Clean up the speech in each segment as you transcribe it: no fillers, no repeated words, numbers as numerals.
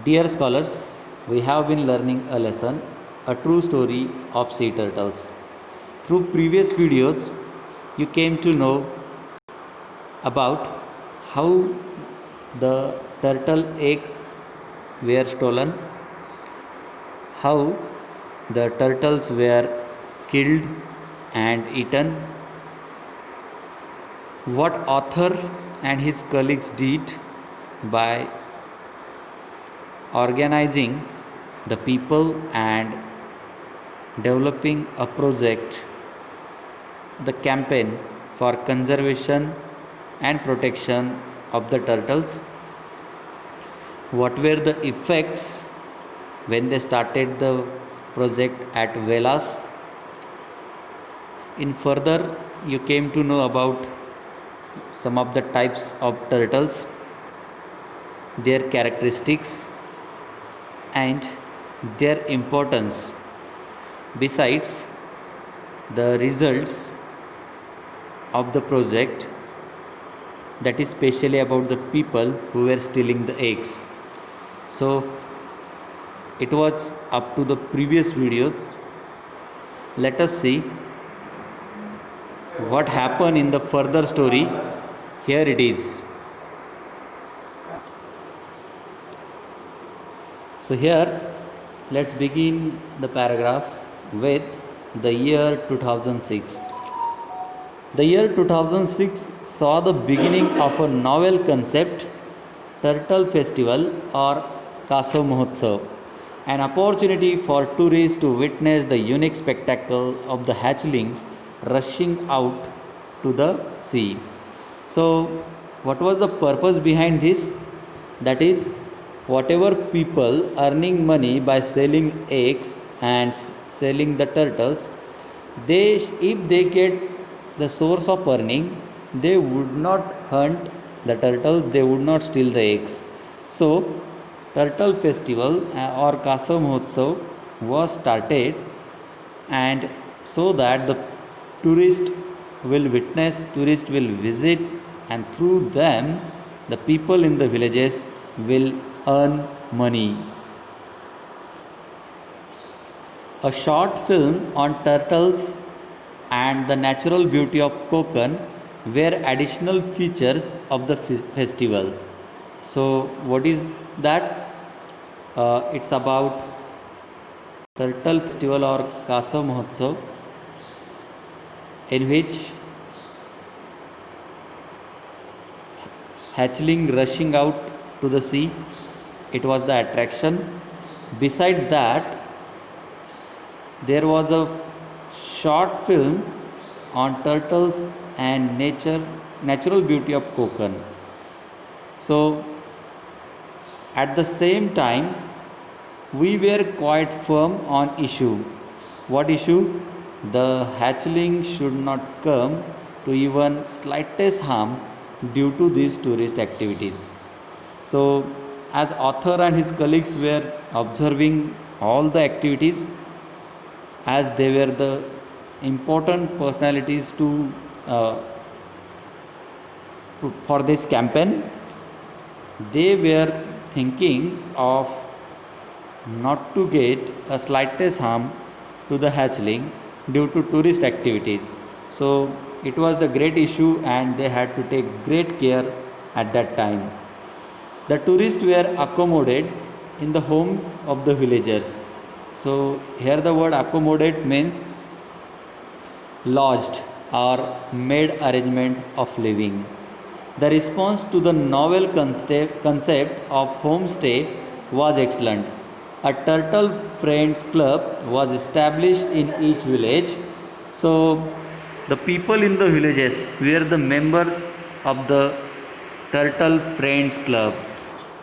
Dear scholars, we have been learning a lesson, a true story of sea turtles. Through previous videos, you came to know about how the turtle eggs were stolen, how the turtles were killed and eaten, what author and his colleagues did by organizing the people and developing a project, the campaign for conservation and protection of the turtles. What were the effects when they started the project at Velas? In further, you came to know about some of the types of turtles, their characteristics, and their importance. Besides the results of the project, that is specially about the people who were stealing the eggs. So it was up to the previous video. Let us see what happened in the further story. Here it is. So here let's begin the paragraph with the year 2006. The year 2006 saw the beginning of a novel concept, Turtle Festival or Kaso Mahotsav, an opportunity for tourists to witness the unique spectacle of the hatchling rushing out to the sea. So, what was the purpose behind this? That is, whatever people earning money by selling eggs and selling the turtles, they if they get the source of earning, they would not hunt the turtles, they would not steal the eggs. So turtle festival or Kasa Mahotsav was started, and so that the tourist tourist will visit, and through them the people in the villages will earn money. A short film on turtles and the natural beauty of Konkan were additional features of the festival. So what is that? It's about Turtle Festival or Kasa Mahotsav, in which hatchling rushing out to the sea, it was the attraction. Beside that, there was a short film on turtles and natural beauty of Konkan. So at the same time, we were quite firm on issue. What issue? The hatchling should not come to even slightest harm due to these tourist activities. So as author and his colleagues were observing all the activities, as they were the important personalities to for this campaign, they were thinking of not to get a slightest harm to the hatchling due to tourist activities. So it was the great issue, and they had to take great care at that time. The tourists were accommodated in the homes of the villagers. So here the word accommodate means lodged or made arrangement of living. The response to the novel concept of homestay was excellent. A Turtle Friends Club was established in each village. So the people in the villages were the members of the Turtle Friends Club.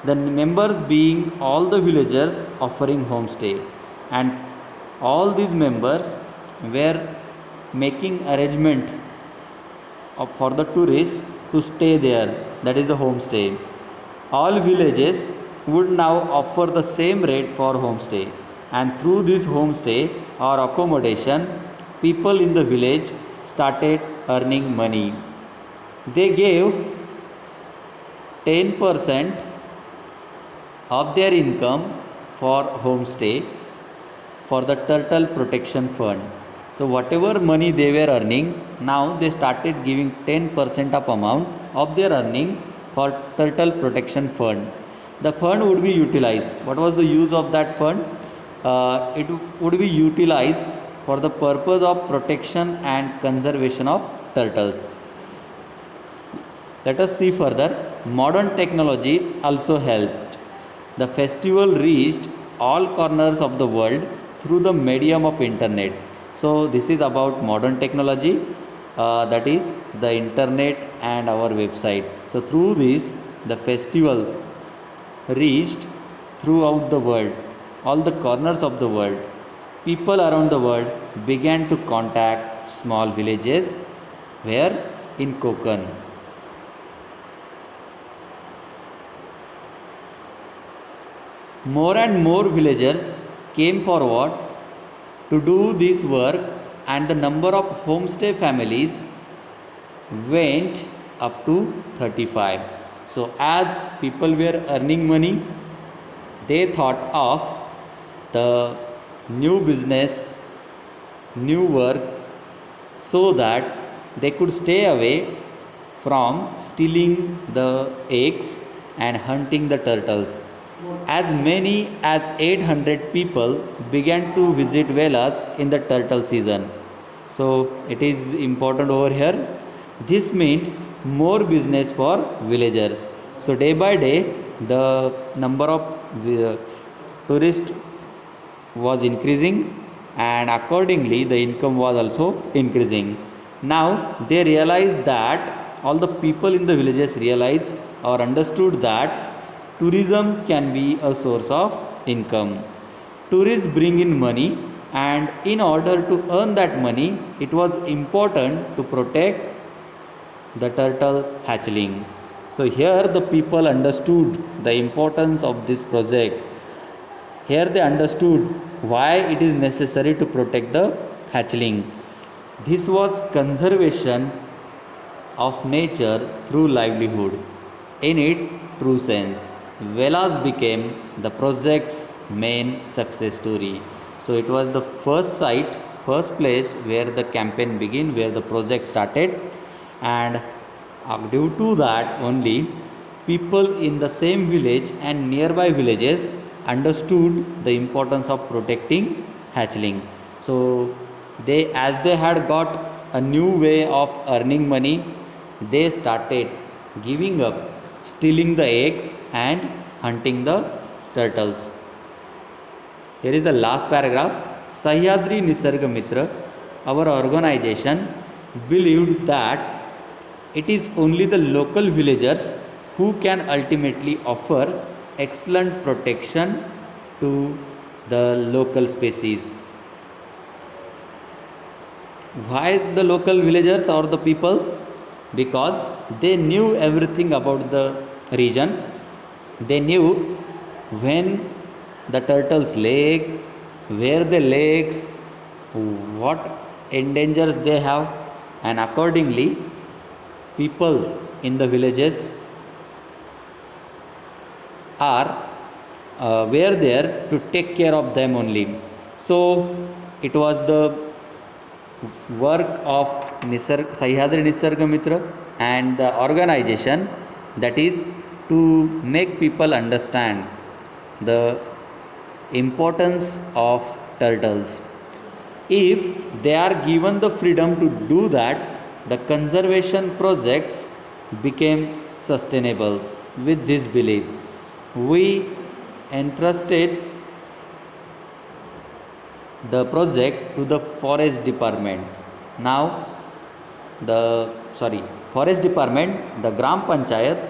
The members being all the villagers offering homestay, and all these members were making arrangement for the tourists to stay there, that is the homestay. All villages would now offer the same rate for homestay, and through this homestay or accommodation, people in the village started earning money. They gave 10% of their income for homestay for the turtle protection fund. So whatever money they were earning, now they started giving 10% of amount of their earning for turtle protection fund. The fund would be utilized. What was the use of that fund? It would be utilized for the purpose of protection and conservation of turtles. Let us see further. Modern technology also helped. The festival reached all corners of the world through the medium of internet. So this is about modern technology, that is the internet and our website. So through this, the festival reached throughout the world, all the corners of the world. People around the world began to contact small villages where in Konkan. More and more villagers came forward to do this work, and the number of homestay families went up to 35. So as people were earning money, they thought of the new business, new work, so that they could stay away from stealing the eggs and hunting the turtles. As many as 800 people began to visit Velas in the turtle season. So it is important over here. This meant more business for villagers. So day by day, the number of tourists was increasing, and accordingly the income was also increasing. Now they realized that, all the people in the villages realized or understood that tourism can be a source of income. Tourists bring in money, and in order to earn that money, it was important to protect the turtle hatchling. So here the people understood the importance of this project. Here they understood why it is necessary to protect the hatchling. This was conservation of nature through livelihood in its true sense. Velas became the project's main success story. So it was the first site, first place where the campaign began, where the project started, and due to that only, people in the same village and nearby villages understood the importance of protecting hatchling. So they, as they had got a new way of earning money, they started giving up stealing the eggs and hunting the turtles. Here is the last paragraph. Sahyadri Nisarga Mitra, our organization, believed that it is only the local villagers who can ultimately offer excellent protection to the local species. Why the local villagers or the people? Because they knew everything about the region. They knew when the turtles lay, where they lakes, what endangers they have, and accordingly people in the villages are were there to take care of them only. So it was the work of Sahyadri Nisarga Mitra and the organization, that is to make people understand the importance of turtles. If they are given the freedom to do that, the conservation projects became sustainable. With this belief, we entrusted the project to the forest department. Now forest department, the gram panchayat,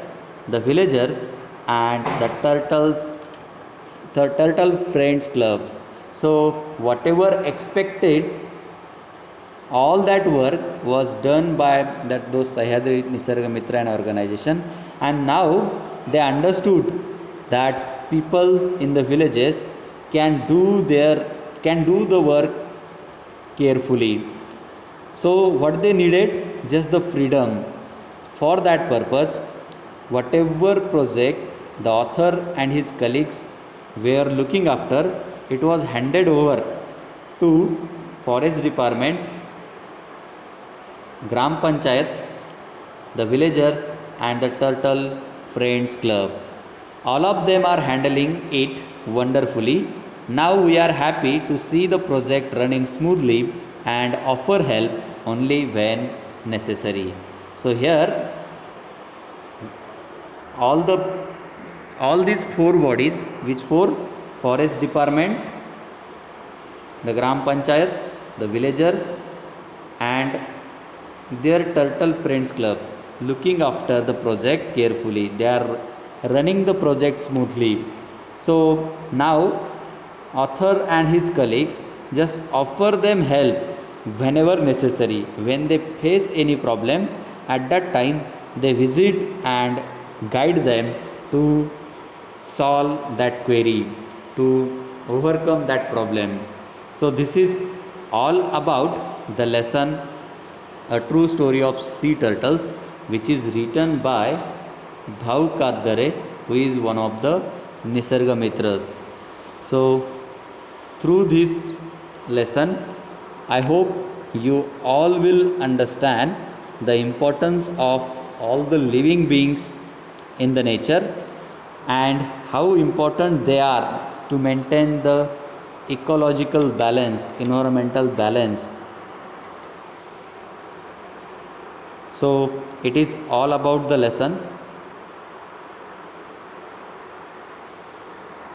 the villagers, and the turtle friends club. So whatever expected, all that work was done by those Sahyadri Nisarga Mitra and organization, and now they understood that people in the villages can do the work carefully. So what they needed? Just the freedom. For that purpose, whatever project the author and his colleagues were looking after, it was handed over to Forest Department, Gram Panchayat, the villagers, and the Turtle Friends Club. All of them are handling it wonderfully. Now we are happy to see the project running smoothly and offer help only when necessary. So here all all these four bodies, which four? Forest Department, the Gram Panchayat, the villagers, and their Turtle Friends Club, looking after the project carefully. They are running the project smoothly. So now author and his colleagues just offer them help whenever necessary. When they face any problem, at that time they visit and guide them to solve that query, to overcome that problem. So this is all about the lesson, a true story of sea turtles, which is written by Bhav Kadgare, who is one of the Nisarga Mitras. So through this lesson, I hope you all will understand the importance of all the living beings in the nature and how important they are to maintain the ecological balance, environmental balance. So it is all about the lesson.